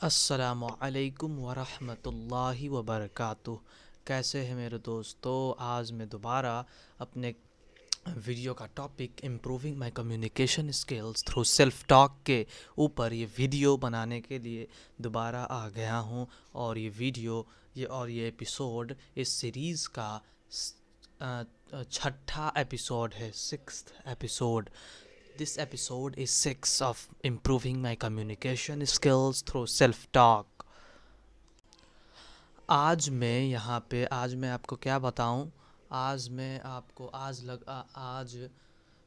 अस्सलामुअलैकुम वरहमतुल्लाहि वबरकातुह। कैसे हैं मेरे दोस्तों? आज मैं दोबारा अपने वीडियो का topic improving my communication skills through self talk के ऊपर ये वीडियो बनाने के लिए दोबारा आ गया हूँ। और ये एपिसोड इस सीरीज़ का छठा एपिसोड है, sixth episode. This episode is 6 of improving my communication skills through self-talk. आज मैं आपको क्या बताऊं? आज मैं आपको आज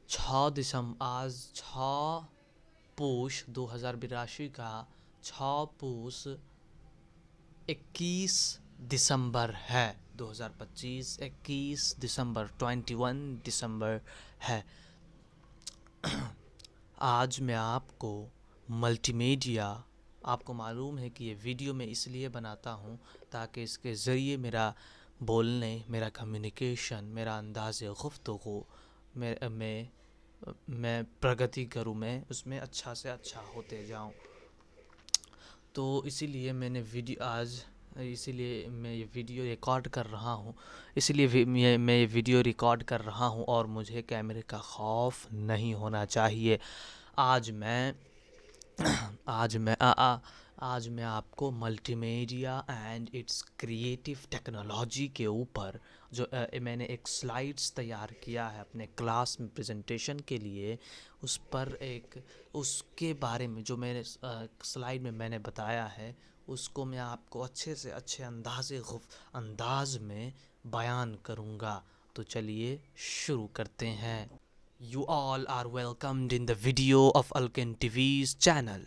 6 पूष 2082 का 6 पूष 21 दिसंबर है। 2025 21 दिसंबर 21 दिसंबर है। आज मैं आपको मल्टीमीडिया, आपको मालूम है कि ये वीडियो मैं इसलिए बनाता हूँ ताकि इसके ज़रिए मेरा बोलने, मेरा कम्युनिकेशन, मेरा अंदाज़ गुफ्तगू मैं प्रगति करूँ, मैं उसमें अच्छा से अच्छा होते जाऊँ। तो इसीलिए मैं ये वीडियो रिकॉर्ड कर रहा हूँ। मैं ये वीडियो रिकॉर्ड कर रहा हूँ और मुझे कैमरे का खौफ नहीं होना चाहिए। आज मैं आज मैं आ, आ, आज मैं आपको multimedia and it's creative technology के ऊपर मैंने एक स्लाइड्स तैयार किया है अपने क्लास में प्रेजेंटेशन के लिए। उसके बारे में जो मैंने स्लाइड में मैंने बताया है, उसको मैं आपको अच्छे से अच्छे अंदाज में बयान करूँगा। तो चलिए शुरू करते हैं। You all are welcomed in the video of Alken TV's channel.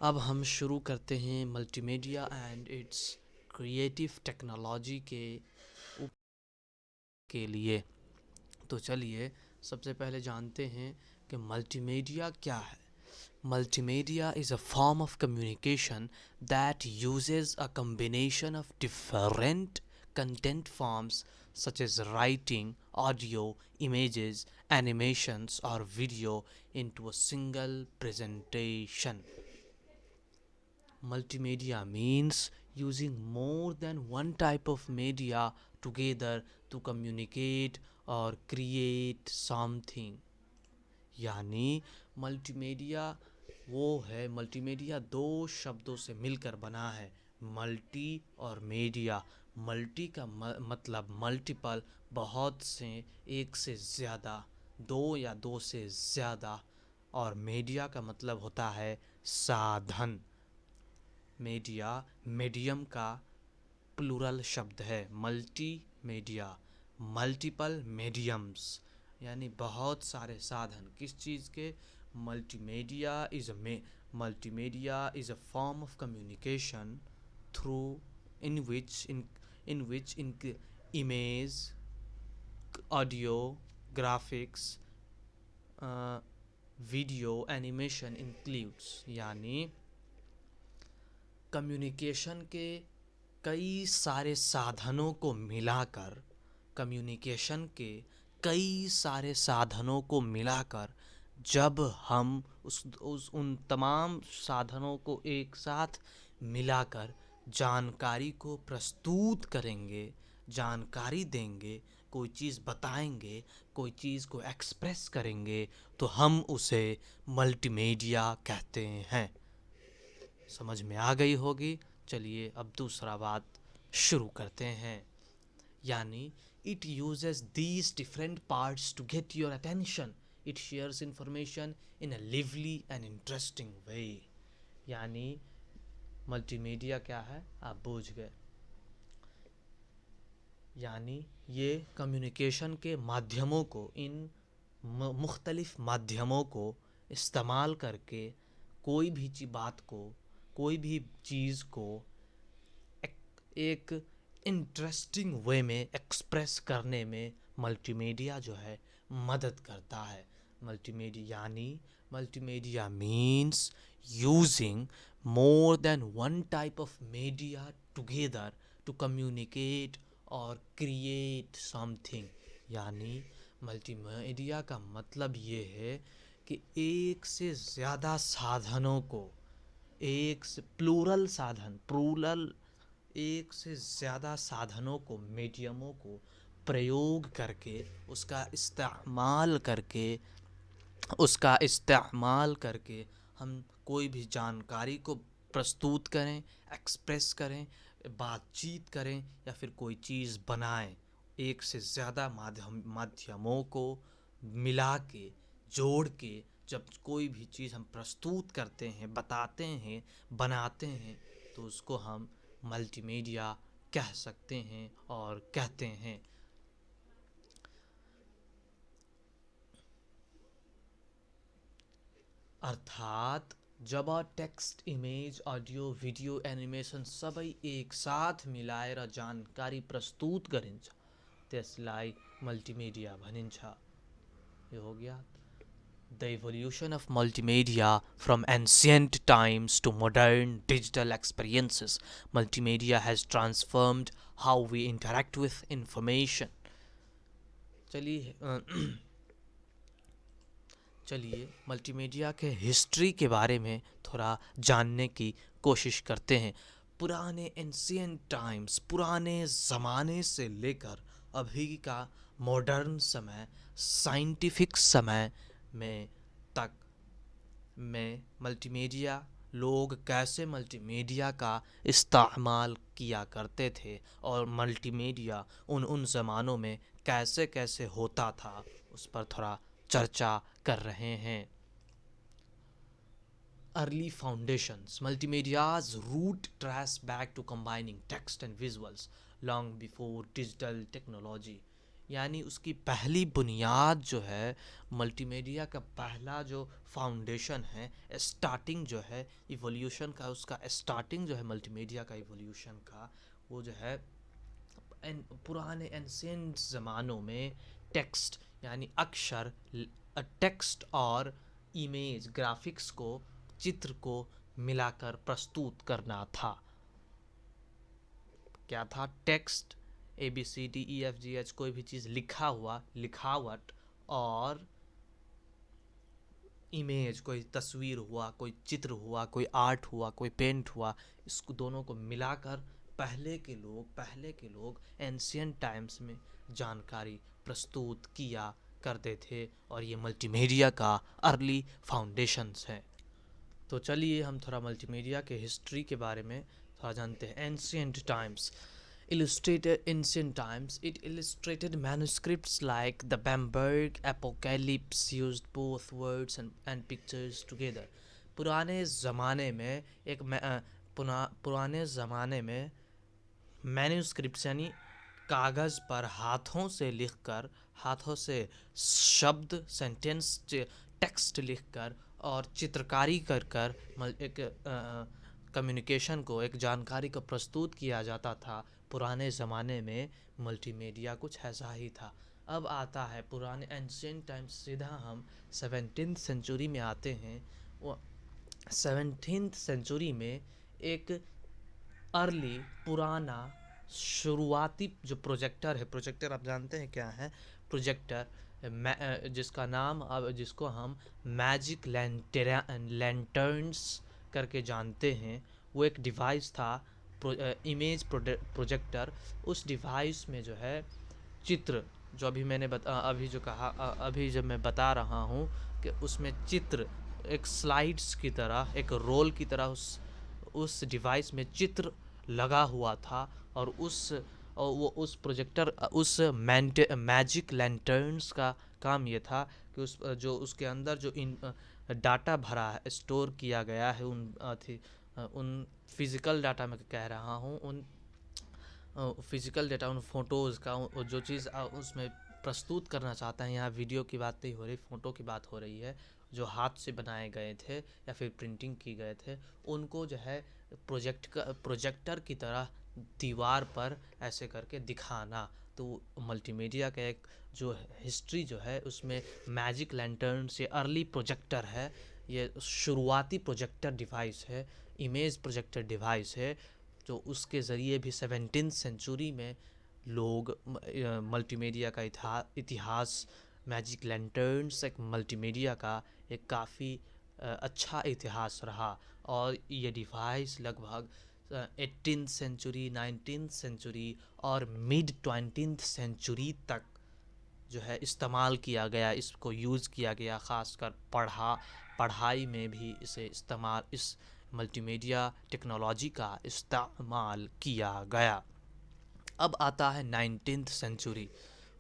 अब हम शुरू करते हैं multimedia and it's creative technology के लिए। तो चलिए सबसे पहले जानते हैं कि मल्टीमीडिया क्या है। Multimedia is a form of communication that uses a combination of different content forms such as writing, audio, images, animations, or video into a single presentation. Multimedia means using more than one type of media together to communicate or create something. यानी multimedia दो शब्दों से मिलकर बना है, multi और media. Multi का मतलब मल्टीपल, बहुत से, एक से ज़्यादा, दो या दो से ज़्यादा। और मीडिया का मतलब होता है साधन। मीडिया मीडियम का प्लूरल शब्द है। मल्टी मीडिया, मल्टीपल मीडियम्स, यानी बहुत सारे साधन। किस चीज़ के? Multimedia is a form of communication through in which image, audio, graphics, video, animation includes. यानी कम्युनिकेशन के कई सारे साधनों को मिलाकर कम्युनिकेशन के कई सारे साधनों को मिलाकर जब हम उन तमाम साधनों को एक साथ मिलाकर जानकारी को प्रस्तुत करेंगे, जानकारी देंगे, कोई चीज़ बताएंगे, कोई चीज़ को एक्सप्रेस करेंगे, तो हम उसे मल्टीमीडिया कहते हैं। समझ में आ गई होगी। चलिए अब दूसरा बात शुरू करते हैं। यानी it uses these different parts to get your attention. It shares information in a lively and interesting way. यानी मल्टीमीडिया क्या है, आप बूझ गए। यानी ये कम्युनिकेशन के माध्यमों को, इन मुख्तलिफ माध्यमों को इस्तेमाल करके कोई भी कोई भी चीज़ को एक इंटरेस्टिंग वे में एक्सप्रेस करने में मल्टीमीडिया जो है मदद करता है। Multimedia means using more than one type of media together to communicate और क्रिएट समथिंग। यानी मल्टीमीडिया का मतलब ये है कि एक से ज़्यादा साधनों को एक से प्लूरल साधन, प्लूरल एक से ज़्यादा साधनों को, मीडियमों को प्रयोग करके, उसका इस्तेमाल करके हम कोई भी जानकारी को प्रस्तुत करें, एक्सप्रेस करें, बातचीत करें या फिर कोई चीज़ बनाएं। एक से ज़्यादा माध्यमों को मिला के, जोड़ के जब कोई भी चीज़ हम प्रस्तुत करते हैं, बताते हैं, बनाते हैं, तो उसको हम मल्टीमीडिया कह सकते हैं और कहते हैं। अर्थात जब text, image, audio, video, animation सबै एक साथ मिलाएर जानकारी प्रस्तुत गरिन्छ त्यसलाई मल्टिमिडिया भनिन्छ। यो हो गया। The evolution of multimedia from ancient times to modern digital experiences. Multimedia has transformed how we interact with information. चलिए मल्टीमीडिया के हिस्ट्री के बारे में थोड़ा जानने की कोशिश करते हैं। पुराने एंशियंट टाइम्स, पुराने ज़माने से लेकर अभी का मॉडर्न समय, साइंटिफिक समय में तक में मल्टीमीडिया, लोग कैसे मल्टीमीडिया का इस्तेमाल किया करते थे और मल्टीमीडिया उन ज़मानों में कैसे कैसे होता था, उस पर थोड़ा चर्चा कर रहे हैं। Early foundations. Multimedia's root trace back to combining text and visuals long before digital technology. यानी उसकी पहली बुनियाद जो है, मल्टीमीडिया का पहला जो फाउंडेशन है, स्टार्टिंग जो है इवोल्यूशन का, उसका स्टार्टिंग जो है मल्टीमीडिया का इवोल्यूशन का, वो जो है पुराने एंशिएंट ज़मानों में टेक्स्ट यानी अक्षर, टेक्स्ट और इमेज, ग्राफिक्स को, चित्र को मिलाकर प्रस्तुत करना था। क्या था? टेक्स्ट, ABCDEFGH, कोई भी चीज़ लिखा हुआ, लिखावट, और इमेज, कोई तस्वीर हुआ, कोई चित्र हुआ, कोई आर्ट हुआ, कोई पेंट हुआ, इसको दोनों को मिलाकर पहले के लोग एंशियंट टाइम्स में जानकारी प्रस्तुत किया करते थे, और ये मल्टीमीडिया का अर्ली फाउंडेशंस हैं। तो चलिए हम थोड़ा मल्टीमीडिया के हिस्ट्री के बारे में थोड़ा जानते हैं। Ancient times. Illustrated ancient times, it illustrated manuscripts like the Bamberg Apocalypse used both words and pictures together. पुराने ज़माने में पुराने ज़माने में मैन्यूस्क्रिप्ट्स यानी कागज़ पर हाथों से लिखकर, हाथों से शब्द, सेंटेंस, टेक्स्ट लिखकर और चित्रकारी कर एक कम्युनिकेशन को, एक जानकारी को प्रस्तुत किया जाता था। पुराने ज़माने में मल्टीमीडिया कुछ ऐसा ही था। अब आता है पुराने एंशिएंट टाइम्स, सीधा हम 17th सेंचुरी में आते हैं। वो 17th सेंचुरी में एक अर्ली, पुराना, शुरुआती जो प्रोजेक्टर है, प्रोजेक्टर आप जानते हैं क्या है? प्रोजेक्टर, जिसका नाम, अब जिसको हम मैजिक लैंटर्न्स करके जानते हैं, वो एक डिवाइस था, इमेज प्रोजेक्टर। उस डिवाइस में जो है चित्र, जो अभी मैंने अभी जब मैं बता रहा हूँ कि उसमें चित्र एक स्लाइड्स की तरह, एक रोल की तरह उस डिवाइस में चित्र लगा हुआ था, और उस प्रोजेक्टर, उस मैजिक लैंटर्न्स का काम ये था कि उसके अंदर जो डाटा भरा है, स्टोर किया गया है, उन फिज़िकल डाटा में कह रहा हूँ, उन फिज़िकल डाटा, उन फ़ोटोज़ का, जो चीज़ उसमें प्रस्तुत करना चाहता है, यहाँ वीडियो की बात नहीं हो रही, फ़ोटो की बात हो रही है, जो हाथ से बनाए गए थे या फिर प्रिंटिंग की गए थे, उनको जो है प्रोजेक्टर की तरह दीवार पर ऐसे करके दिखाना। तो मल्टीमीडिया का एक जो हिस्ट्री जो है, उसमें मैजिक लैंटर्न से अर्ली प्रोजेक्टर है, ये शुरुआती प्रोजेक्टर डिवाइस है, इमेज प्रोजेक्टर डिवाइस है। तो उसके ज़रिए भी 17th सेंचुरी में लोग मल्टीमीडिया का इतिहास, मैजिक लैंटर्न्स एक मल्टीमीडिया का एक काफ़ी अच्छा इतिहास रहा। और ये डिवाइस लगभग 18th सेंचुरी, 19th सेंचुरी और मिड 20th सेंचुरी तक जो है इस्तेमाल किया गया, इसको यूज़ किया गया। ख़ासकर पढ़ाई में भी इसे इस्तेमाल, इस मल्टीमीडिया टेक्नोलॉजी का इस्तेमाल किया गया। अब आता है 19th century.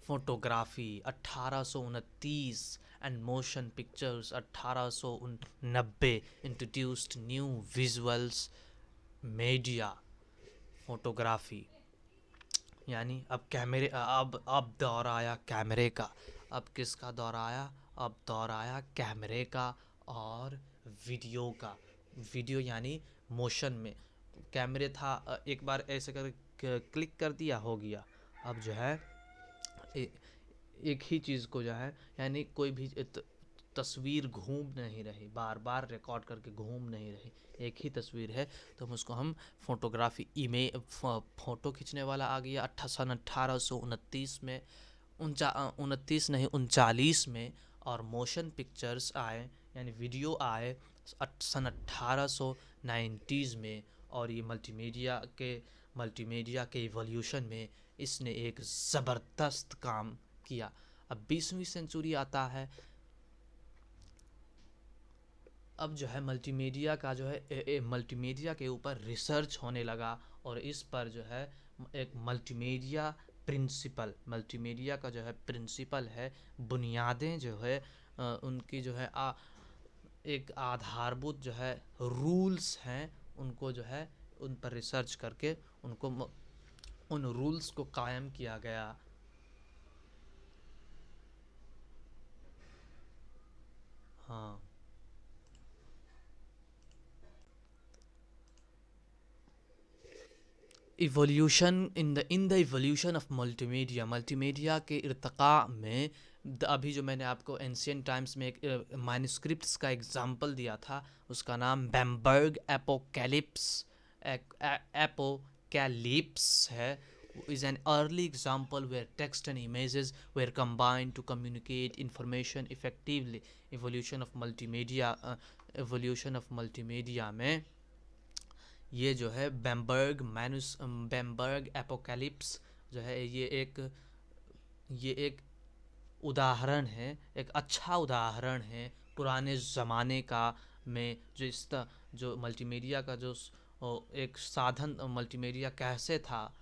Photography 1829 and motion pictures 1890 introduced new visuals media. Photography यानी अब कैमरे, अब दौर आया कैमरे का। अब किसका दौर आया? अब दौर आया कैमरे का और वीडियो का। वीडियो यानी मोशन में कैमरे था, एक बार ऐसे कर क्लिक कर दिया, हो गया। अब जो है एक ही चीज़ को जो है, यानी कोई भी तस्वीर घूम नहीं रही, बार बार रिकॉर्ड करके घूम नहीं रही, एक ही तस्वीर है, तो हम फोटोग्राफी फ़ोटो खींचने वाला आ गया सन 1829 में, 29 नहीं 39 में। और मोशन पिक्चर्स आए यानी वीडियो आए सन 1890s में। और ये मल्टीमीडिया के इवोल्यूशन में इसने एक ज़बरदस्त काम किया। अब 20वीं सेंचुरी आता है। अब जो है मल्टीमीडिया का जो है मल्टीमीडिया के ऊपर रिसर्च होने लगा, और इस पर जो है एक मल्टीमीडिया का जो है प्रिंसिपल है, बुनियादें जो है उनकी जो है एक आधारभूत जो है रूल्स हैं, उनको जो है उन पर रिसर्च करके उन रूल्स को कायम किया गया। हाँ, evolution in the evolution of multimedia के इर्तक़ा में अभी जो मैंने आपको एंशियंट टाइम्स में एक मैन्युस्क्रिप्ट्स का एग्जांपल दिया था, उसका नाम बैम्बर्ग एपोकैलिप्स है, is an early example where text and images were combined to communicate information effectively. Evolution of multimedia में ये जो है बैम्बर्ग एपोकैलिप्स जो है, ये एक उदाहरण है, एक अच्छा उदाहरण है पुराने ज़माने का में जो मल्टीमीडिया का एक साधन मल्टीमीडिया कैसे था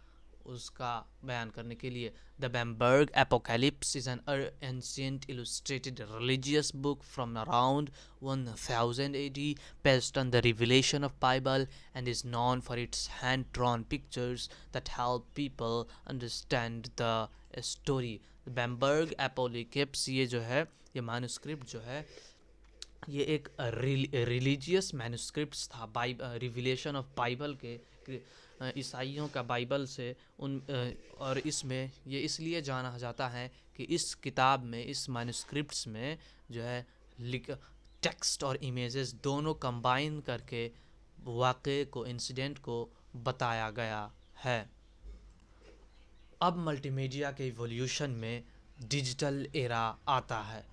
उसका बयान करने के लिए। The Bemberg apocalypse is an ancient illustrated religious book from around 1000 AD based on the revelation of Bible and is known for its hand-drawn pictures that help people understand the story. Bemberg apocalypse ये जो है, ये manuscript जो है, ये एक religious manuscripts था, revelation of Bible के, ईसाइयों का बाइबल से और इसमें ये इसलिए जाना जाता है कि इस किताब में, इस मैन्युस्क्रिप्ट्स में जो है टेक्स्ट और इमेजेस दोनों कंबाइन करके वाक़े को, इंसिडेंट को बताया गया है। अब मल्टीमीडिया के इवोल्यूशन में डिजिटल एरा आता है,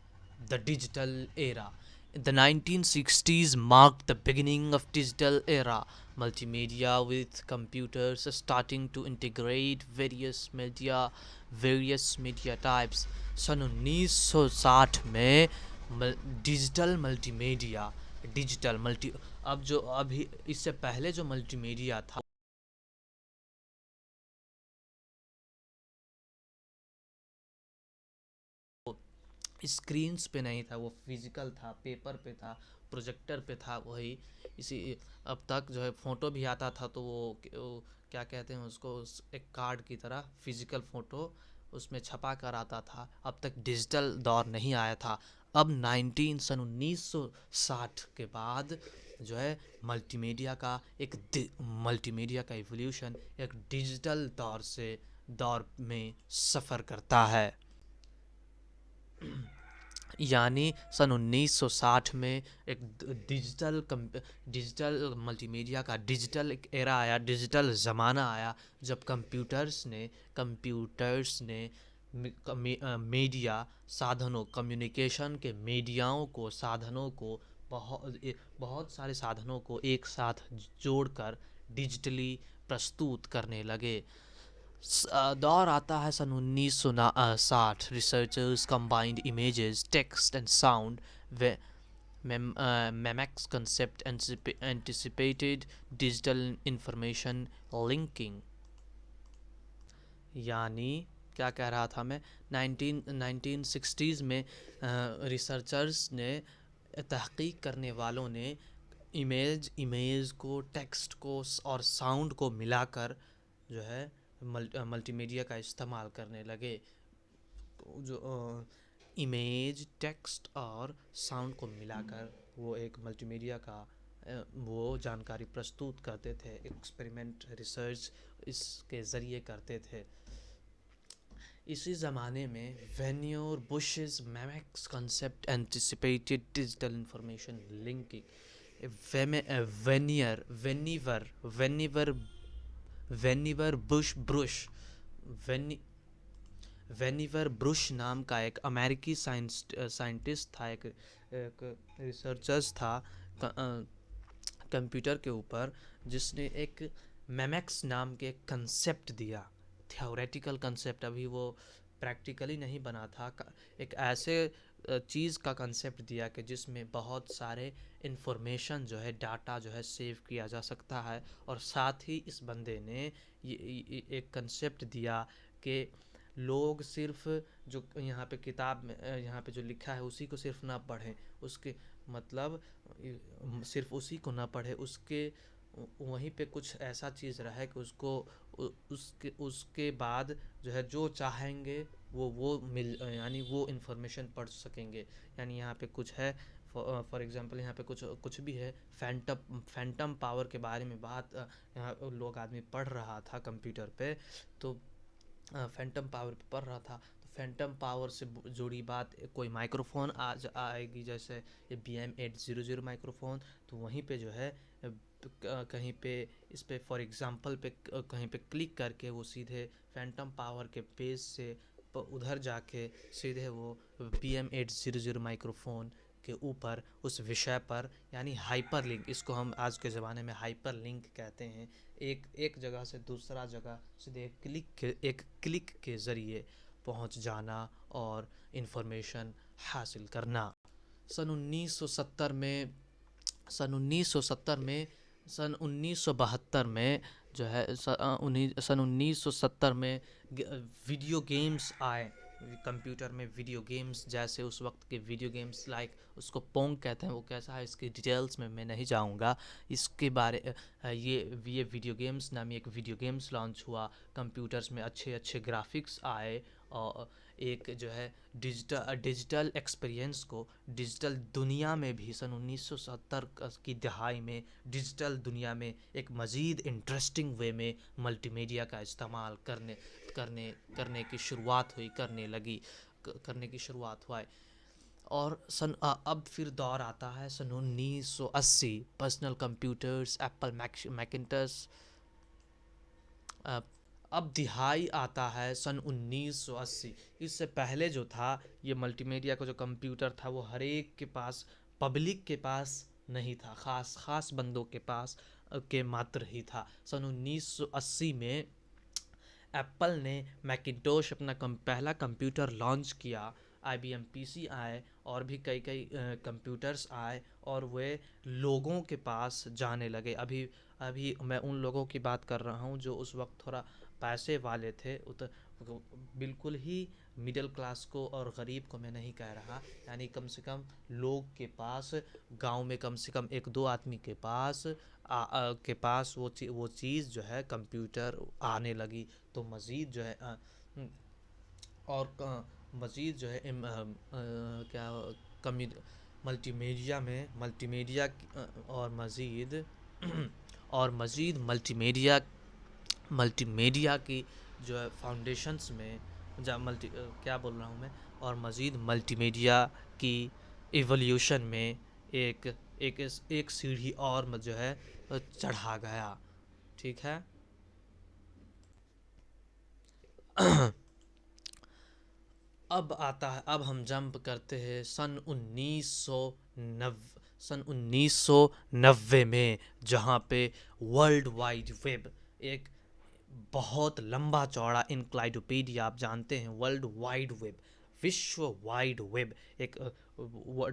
the digital era. The 1960s marked the beginning of digital era, multimedia with computers starting to integrate various media types. सन 1960 में डिजिटल मल्टी अब जो अभी इससे पहले जो मल्टीमीडिया था स्क्रीन्स पे नहीं था, वो फिज़िकल था, पेपर पे था, प्रोजेक्टर पे था। वही इसी अब तक जो है फ़ोटो भी आता था तो वो क्या कहते हैं उसको, एक कार्ड की तरह फिज़िकल फ़ोटो उसमें छपा कर आता था। अब तक डिजिटल दौर नहीं आया था। अब सन 1960 के बाद जो है मल्टीमीडिया का इवोल्यूशन एक डिजिटल दौर में सफ़र करता है। यानी सन 1960 में एक डिजिटल मल्टीमीडिया का डिजिटल एक एरा आया, डिजिटल ज़माना आया, जब कंप्यूटर्स ने मीडिया साधनों, कम्युनिकेशन के मीडियाओं को, साधनों को बहुत सारे साधनों को एक साथ जोड़कर डिजिटली प्रस्तुत करने लगे। दौर आता है सन 1960। Researchers combined images, text and sound. Memex concept anticipated digital information linking. यानी क्या कह रहा था मैं, 1960s में रिसर्चर्स ने, तहकीक करने वालों ने इमेज को, टेक्स्ट को और साउंड को मिलाकर जो है मल्टीमीडिया का इस्तेमाल करने लगे। जो इमेज, टेक्स्ट और साउंड को मिलाकर वो एक मल्टीमीडिया का वो जानकारी प्रस्तुत करते थे। एक्सपेरिमेंट, रिसर्च इसके ज़रिए करते थे। इसी ज़माने में Vannevar Bush's Memex concept anticipated digital information linking. Vannevar Vannevar Vannevar Vannevar Bush Brush वेनी वेनिवर ब्रुश नाम का एक अमेरिकी साइंटिस्ट था, एक रिसर्चर्स था कंप्यूटर के ऊपर, जिसने एक मेमैक्स नाम के कंसेप्ट दिया। थ्योरेटिकल कंसेप्ट, अभी वो प्रैक्टिकली नहीं बना था। एक ऐसे चीज़ का कंसेप्ट दिया कि जिसमें बहुत सारे इन्फॉर्मेशन जो है, डाटा जो है सेव किया जा सकता है। और साथ ही इस बंदे ने ये एक कंसेप्ट दिया कि लोग सिर्फ जो यहाँ पे किताब में यहाँ पे जो लिखा है उसी को सिर्फ ना पढ़ें, उसके मतलब सिर्फ उसी को ना पढ़े, उसके वहीं पे कुछ ऐसा चीज़ रहे कि उसको उसके उसके बाद जो है जो चाहेंगे वो मिल, यानी वो इन्फॉर्मेशन पढ़ सकेंगे। यानी यहाँ पे कुछ है, फॉर एग्जांपल यहाँ पे कुछ कुछ भी है, फैंटम पावर के बारे में बात यहाँ लोग आदमी पढ़ रहा था कंप्यूटर पे। तो फैंटम पावर पे पढ़ रहा था, तो फैंटम पावर से जुड़ी बात, कोई माइक्रोफोन आज आएगी, जैसे ये BM800 माइक्रोफोन, तो वहीं पे जो है कहीं पे इस पे फॉर एग्जांपल पे कहीं पे क्लिक करके वो सीधे फैंटम पावर के पेज से उधर जाके सीधे वो BM800 माइक्रोफोन के ऊपर उस विषय पर, यानी हाइपर लिंक, इसको हम आज के ज़माने में हाइपर लिंक कहते हैं, एक जगह से दूसरा जगह सीधे एक क्लिक के ज़रिए पहुंच जाना और इन्फॉर्मेशन हासिल करना। सन 1970 में सन 1970 में सन 1972 में जो है सन 1970 में वीडियो गेम्स आए। कंप्यूटर में वीडियो गेम्स, जैसे उस वक्त के वीडियो गेम्स लाइक उसको पोंग कहते हैं, वो कैसा है इसकी डिटेल्स में मैं नहीं जाऊंगा। इसके बारे ये वीडियो गेम्स नामी एक वीडियो गेम्स लॉन्च हुआ। कंप्यूटर्स में अच्छे अच्छे ग्राफिक्स आए और एक जो है डिजिटल एक्सपीरियंस को डिजिटल दुनिया में भी सन 1970 की दहाई में डिजिटल दुनिया में एक मज़ीद इंटरेस्टिंग वे में मल्टीमीडिया का इस्तेमाल करने करने की शुरुआत हुई करने की शुरुआत हुआ है। और अब फिर दौर आता है सन 1980। Personal computers, Apple Macintosh. अब दिहाई आता है सन 1980। इससे पहले जो था, ये मल्टीमीडिया का जो कंप्यूटर था वो हर एक के पास, पब्लिक के पास नहीं था, ख़ास ख़ास बंदों के पास के मात्र ही था। सन 1980 में एप्पल ने मैकिन्टोश अपना पहला कंप्यूटर लॉन्च किया। IBM PC आए और भी कई कई कंप्यूटर्स आए और वे लोगों के पास जाने लगे। अभी अभी मैं उन लोगों की बात कर रहा हूँ जो उस वक्त थोड़ा पैसे वाले थे। बिल्कुल ही मिडिल क्लास को और गरीब को मैं नहीं कह रहा, यानी कम से कम लोग के पास, गांव में कम से कम एक दो आदमी के पास वो चीज़ जो है कंप्यूटर आने लगी। तो मज़ीद जो है और मज़ीद जो है क्या कमी और मज़ीद और मज़ीद मल्टीमीडिया की जो है फाउंडेशंस में क्या बोल रहा हूँ मैं, और मज़ीद मल्टीमीडिया की एवोल्यूशन में एक एक एक सीढ़ी और जो है चढ़ा गया। ठीक है। अब हम जंप करते हैं सन 1990 सन 1990 में, जहाँ पे वर्ल्ड वाइड वेब, एक बहुत लंबा चौड़ा इनक्लाइडोपीडिया, आप जानते हैं वर्ल्ड वाइड वेब, विश्व वाइड वेब, एक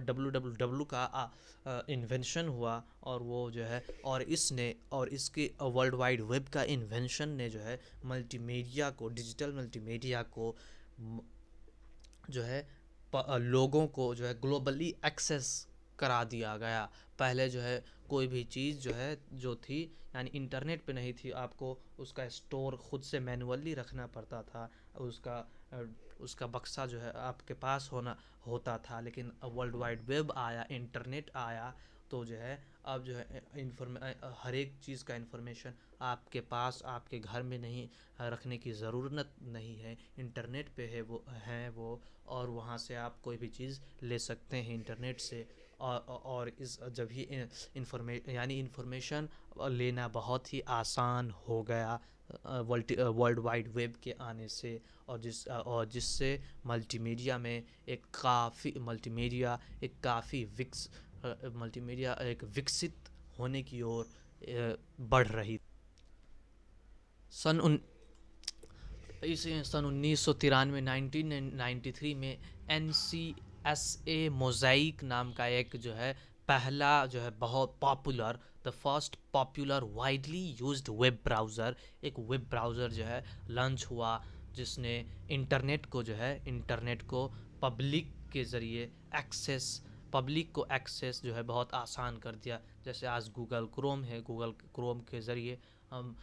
डब्ल्यू का इन्वेंशन हुआ, और वो जो है, और इसने, और इसके वर्ल्ड वाइड वेब का इन्वेंशन ने जो है मल्टीमीडिया को, डिजिटल मल्टीमीडिया को जो है लोगों को जो है ग्लोबली एक्सेस करा दिया गया। पहले जो है कोई भी चीज़ जो है जो थी, यानी इंटरनेट पे नहीं थी, आपको उसका स्टोर खुद से मैनुअली रखना पड़ता था, उसका उसका बक्सा जो है आपके पास होता था। लेकिन वर्ल्ड वाइड वेब आया, इंटरनेट आया, तो जो है अब जो है हर एक चीज़ का इन्फॉर्मेशन आपके पास, आपके घर में नहीं रखने की ज़रूरत नहीं है, इंटरनेट पे है वो, और वहाँ से आप कोई भी चीज़ ले सकते हैं इंटरनेट से। और इस जब ही इंफॉर्मेशन लेना बहुत ही आसान हो गया वर्ल्ड वाइड वेब के आने से, और जिससे मल्टीमीडिया एक विकसित होने की ओर बढ़ रही। सन उन इसे सन 1993 1993 में NCSA मोज़ाइक नाम का एक जो है पहला जो है बहुत popular, the first popular widely used web browser, एक वेब ब्राउज़र जो है लॉन्च हुआ, जिसने इंटरनेट को पब्लिक के ज़रिए एक्सेस जो है बहुत आसान कर दिया। जैसे आज गूगल क्रोम है, गूगल क्रोम के ज़रिए हम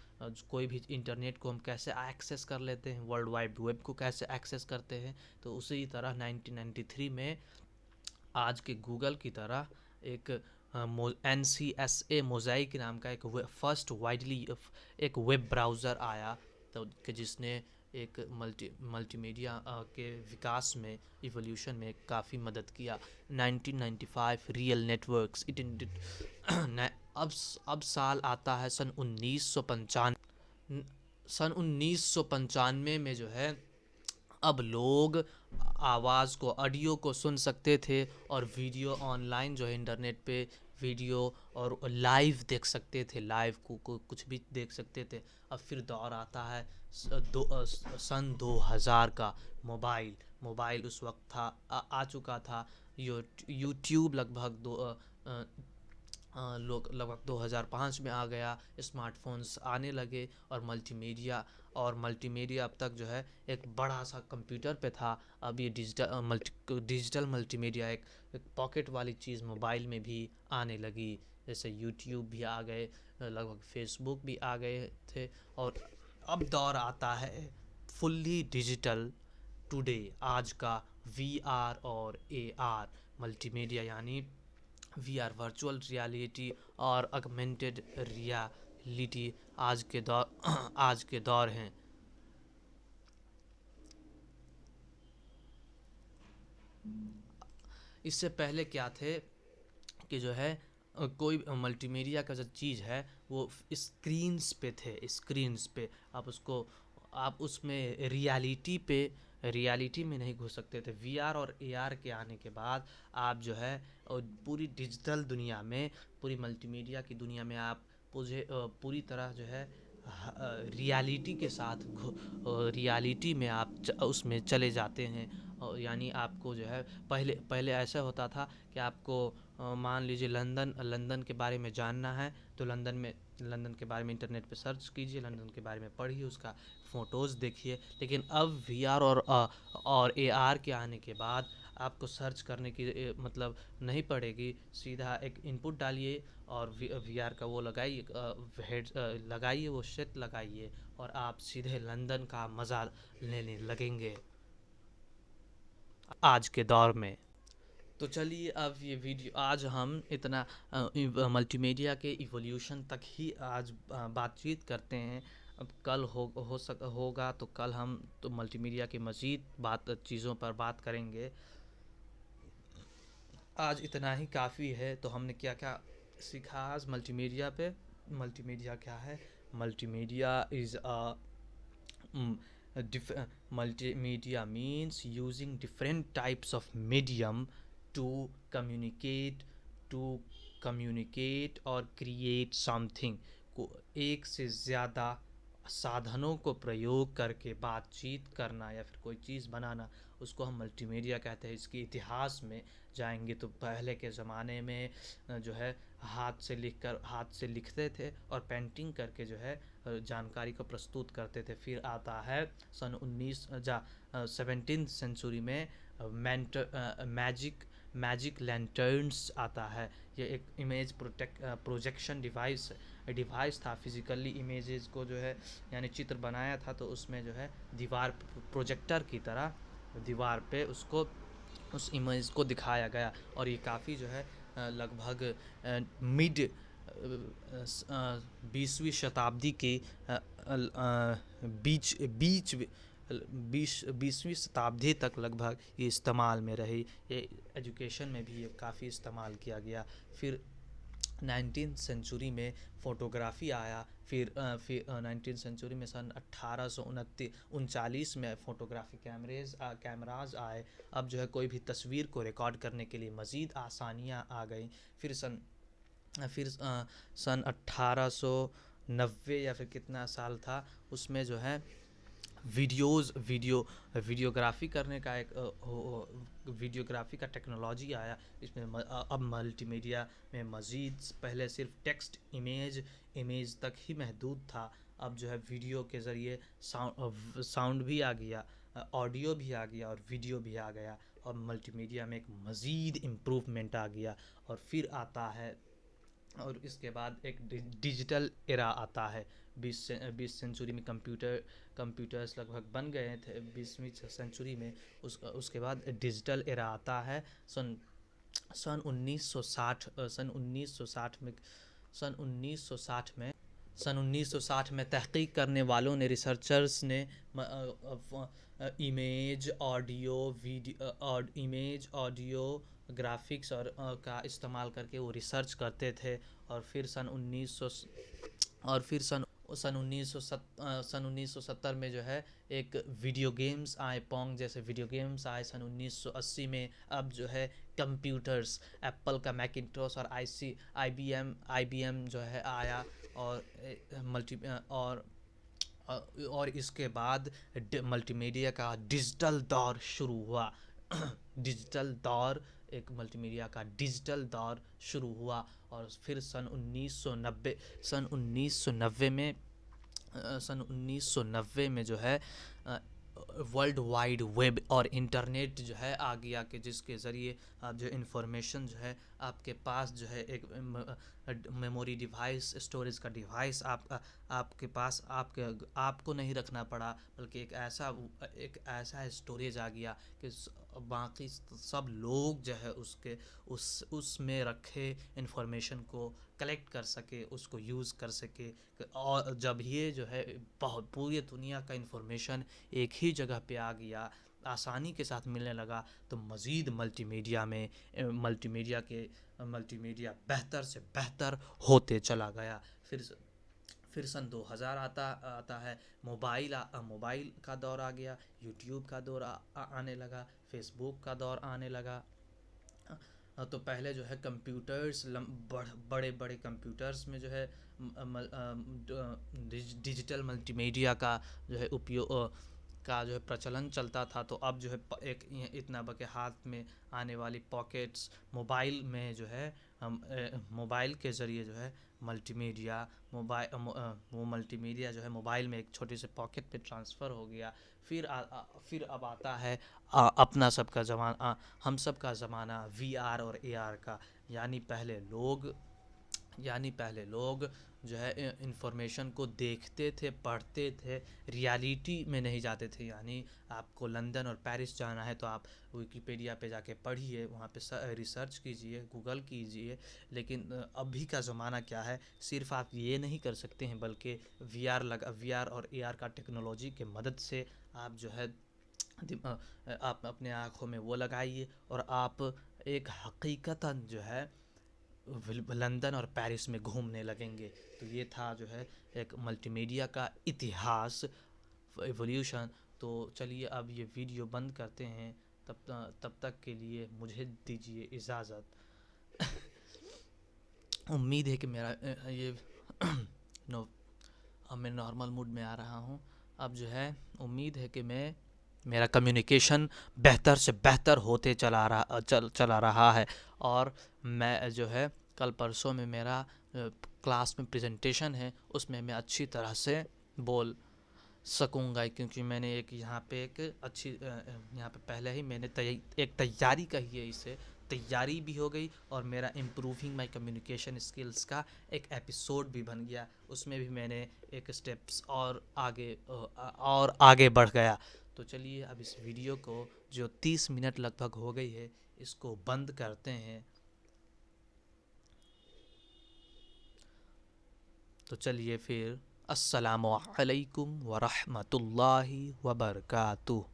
कोई भी इंटरनेट को हम कैसे एक्सेस कर लेते हैं, वर्ल्ड वाइड वेब को कैसे एक्सेस करते हैं। तो उसी तरह 1993 में आज के गूगल की तरह एक NCSA मोज़ाइक नाम का एक फर्स्ट वाइडली एक वेब ब्राउज़र आया, तो कि जिसने एक मल्टीमीडिया के विकास में, इवोल्यूशन में काफ़ी मदद किया। 1995 रियल नेटवर्क्स इट अब साल आता है सन 1995 में जो है, अब लोग आवाज़ को, ऑडियो को सुन सकते थे, और वीडियो ऑनलाइन जो है इंटरनेट पे वीडियो और लाइव देख सकते थे, लाइव को कुछ भी देख सकते थे। अब फिर दौर आता है सन 2000 का। मोबाइल उस वक्त आ चुका था। यूट्यूब लगभग लोग लगभग 2005 में आ गया, स्मार्टफोन्स आने लगे, और मल्टीमीडिया अब तक जो है एक बड़ा सा कंप्यूटर पे था। अब ये डिजिटल मल्टीमीडिया एक पॉकेट वाली चीज़ मोबाइल में भी आने लगी। जैसे यूट्यूब भी आ गए, लगभग फेसबुक भी आ गए थे, और अब दौर आता है फुल्ली डिजिटल टुडे, आज का VR और AR मल्टीमीडिया, यानी VR वर्चुअल रियलिटी और ऑगमेंटेड रियलिटी आज के दौर हैं। इससे पहले क्या थे कि जो है कोई मल्टीमीडिया का जो चीज़ है वो स्क्रीन्स पे आप उसमें रियलिटी में नहीं घुस सकते थे। VR और AR के आने के बाद आप जो है पूरी डिजिटल दुनिया में, पूरी मल्टीमीडिया की दुनिया में आप पूरी तरह जो है रियलिटी के साथ रियलिटी में आप उसमें चले जाते हैं। और यानी आपको जो है पहले पहले ऐसा होता था कि आपको मान लीजिए लंदन के बारे में जानना है, तो लंदन के बारे में इंटरनेट पे सर्च कीजिए, लंदन के बारे में पढ़िए, उसका फ़ोटोज़ देखिए। लेकिन अब VR और AR के आने के बाद आपको सर्च करने की मतलब नहीं पड़ेगी, सीधा एक इनपुट डालिए और VR का वो लगाइए, लगाइए, वो सेट लगाइए, और आप सीधे लंदन का मज़ा लेने लगेंगे आज के दौर में। तो चलिए, अब ये वीडियो आज हम इतना मल्टीमीडिया के इवोल्यूशन तक ही आज बातचीत करते हैं। अब कल होगा तो कल हम तो मल्टीमीडिया की मज़ीद चीज़ों पर बात करेंगे। आज इतना ही काफ़ी है। तो हमने क्या क्या सीखा आज मल्टीमीडिया पे? मल्टीमीडिया क्या है? Multimedia is multimedia means using different types of medium to communicate, to communicate और क्रिएट समथिंग को एक से ज़्यादा साधनों को प्रयोग करके बातचीत करना या फिर कोई चीज़ बनाना, उसको हम मल्टीमीडिया कहते हैं। इसके इतिहास में जाएंगे तो पहले के ज़माने में जो है हाथ से लिखते थे और पेंटिंग करके जो है जानकारी को प्रस्तुत करते थे। फिर आता है सन 17th सेंचुरी में मैजिक लैंटर्न्स आता है। ये एक इमेज प्रोजेक्शन डिवाइस था। फिजिकली इमेजेस को जो है यानी चित्र बनाया था, तो उसमें जो है दीवार प्रोजेक्टर की तरह दीवार पे उसको उस इमेज को दिखाया गया। और ये काफ़ी जो है लगभग मिड 20वीं शताब्दी के बीच बीच 20वीं शताब्दी तक लगभग ये इस्तेमाल में रही। ये एजुकेशन में भी ये काफ़ी इस्तेमाल किया गया। फिर 19th सेंचुरी में फ़ोटोग्राफ़ी आया। फिर 19th सेंचुरी में सन 1839 में फ़ोटोग्राफ़ी कैमराज आए। अब जो है कोई भी तस्वीर को रिकॉर्ड करने के लिए मज़ीद आसानियाँ आ गई। फिर सन 1890 या फिर कितना साल था, उसमें जो है वीडियोग्राफी करने का वीडियोग्राफी का टेक्नोलॉजी आया। इसमें अब मल्टीमीडिया में मज़ीद, पहले सिर्फ टेक्स्ट इमेज तक ही महदूद था। अब जो है वीडियो के ज़रिए साउंड भी आ गया, ऑडियो भी आ गया और वीडियो भी आ गया। और मल्टीमीडिया में एक मज़ीद इम्प्रूवमेंट आ गया। और फिर आता है, और इसके बाद एक डिजिटल एरा आता है। 20 सेंचुरी में कंप्यूटर्स लगभग बन गए थे 20वीं सेंचुरी में। उसके बाद डिजिटल एरा आता है। सन सन 1960 सन 1960 में सन 1960 में सन 1960 में तहकीक करने वालों ने, रिसर्चर्स ने इमेज ऑडियो ग्राफिक्स और का इस्तेमाल करके वो रिसर्च करते थे। और फिर सन 1970 में जो है एक वीडियो गेम्स आए, पोंग जैसे वीडियो गेम्स आए सन 1980 में। अब जो है कंप्यूटर्स, एप्पल का मैकिंटोश और आईबीएम जो है आया। और और इसके बाद मल्टीमीडिया का डिजिटल दौर शुरू हुआ। डिजिटल दौर एक मल्टीमीडिया का डिजिटल दौर शुरू हुआ। और फिर सन 1990 में जो है वर्ल्ड वाइड वेब और इंटरनेट जो है आ गया, कि जिसके ज़रिए आप जो इन्फॉर्मेशन जो है आपके पास जो है एक मेमोरी डिवाइस, स्टोरेज का डिवाइस आपके पास आपको नहीं रखना पड़ा, बल्कि एक ऐसा स्टोरेज आ गया कि बाकी सब लोग जो है उसमें रखे इन्फॉर्मेशन को कलेक्ट कर सके, उसको यूज़ कर सके। और जब ये जो है बहुत पूरी दुनिया का इन्फॉर्मेशन एक ही जगह पे आ गया, आसानी के साथ मिलने लगा, तो मज़ीद मल्टीमीडिया बेहतर से बेहतर होते चला गया। फिर सन 2000 आता है। मोबाइल का दौर आ गया, यूट्यूब का दौर आने लगा, फेसबुक का दौर आने लगा। तो पहले जो है कंप्यूटर्स, बड़े बड़े कंप्यूटर्स में जो है डिजिटल मल्टीमीडिया का जो है उपयोग का जो है प्रचलन चलता था। तो अब जो है एक इतना बड़े हाथ में आने वाली पॉकेट्स मोबाइल में जो है हम मोबाइल के ज़रिए जो है वो मल्टीमीडिया जो है मोबाइल में एक छोटे से पॉकेट पे ट्रांसफ़र हो गया। फिर अब आता है अपना सबका ज़माना, हम सब का ज़माना वीआर और एआर का। यानी पहले लोग जो है इन्फॉर्मेशन को देखते थे, पढ़ते थे, रियलिटी में नहीं जाते थे। यानी आपको लंदन और पेरिस जाना है तो आप विकिपीडिया पे जाके पढ़िए, वहाँ पे रिसर्च कीजिए, गूगल कीजिए। लेकिन अभी का ज़माना क्या है, सिर्फ आप ये नहीं कर सकते हैं, बल्कि वीआर और एआर का टेक्नोलॉजी के मदद से आप जो है आप अपने आँखों में वो लगाइए और आप एक हकीकतन जो है लंदन और पेरिस में घूमने लगेंगे। तो ये था जो है एक मल्टीमीडिया का इतिहास, एवोल्यूशन। तो चलिए अब ये वीडियो बंद करते हैं। तब तक के लिए मुझे दीजिए इजाज़त। उम्मीद है कि मेरा ये नो अब मैं नॉर्मल मूड में आ रहा हूँ। अब जो है उम्मीद है कि मैं मेरा कम्युनिकेशन बेहतर से बेहतर होते चला रहा है। और मैं जो है कल परसों में मेरा क्लास में प्रेजेंटेशन है, उसमें मैं अच्छी तरह से बोल सकूँगा, क्योंकि मैंने एक यहाँ पे एक अच्छी यहाँ पे पहले ही मैंने एक तैयारी कही है, इसे तैयारी भी हो गई और मेरा इम्प्रूविंग माय कम्युनिकेशन स्किल्स का एक एपिसोड भी बन गया। उसमें भी मैंने एक स्टेप्स और आगे बढ़ गया। तो चलिए अब इस वीडियो को, जो 30 मिनट लगभग हो गई है, इसको बंद करते हैं। तो चलिए फिर, अस्सलामु अलैकुम वरहमतुल्लाहि वबरकातुह।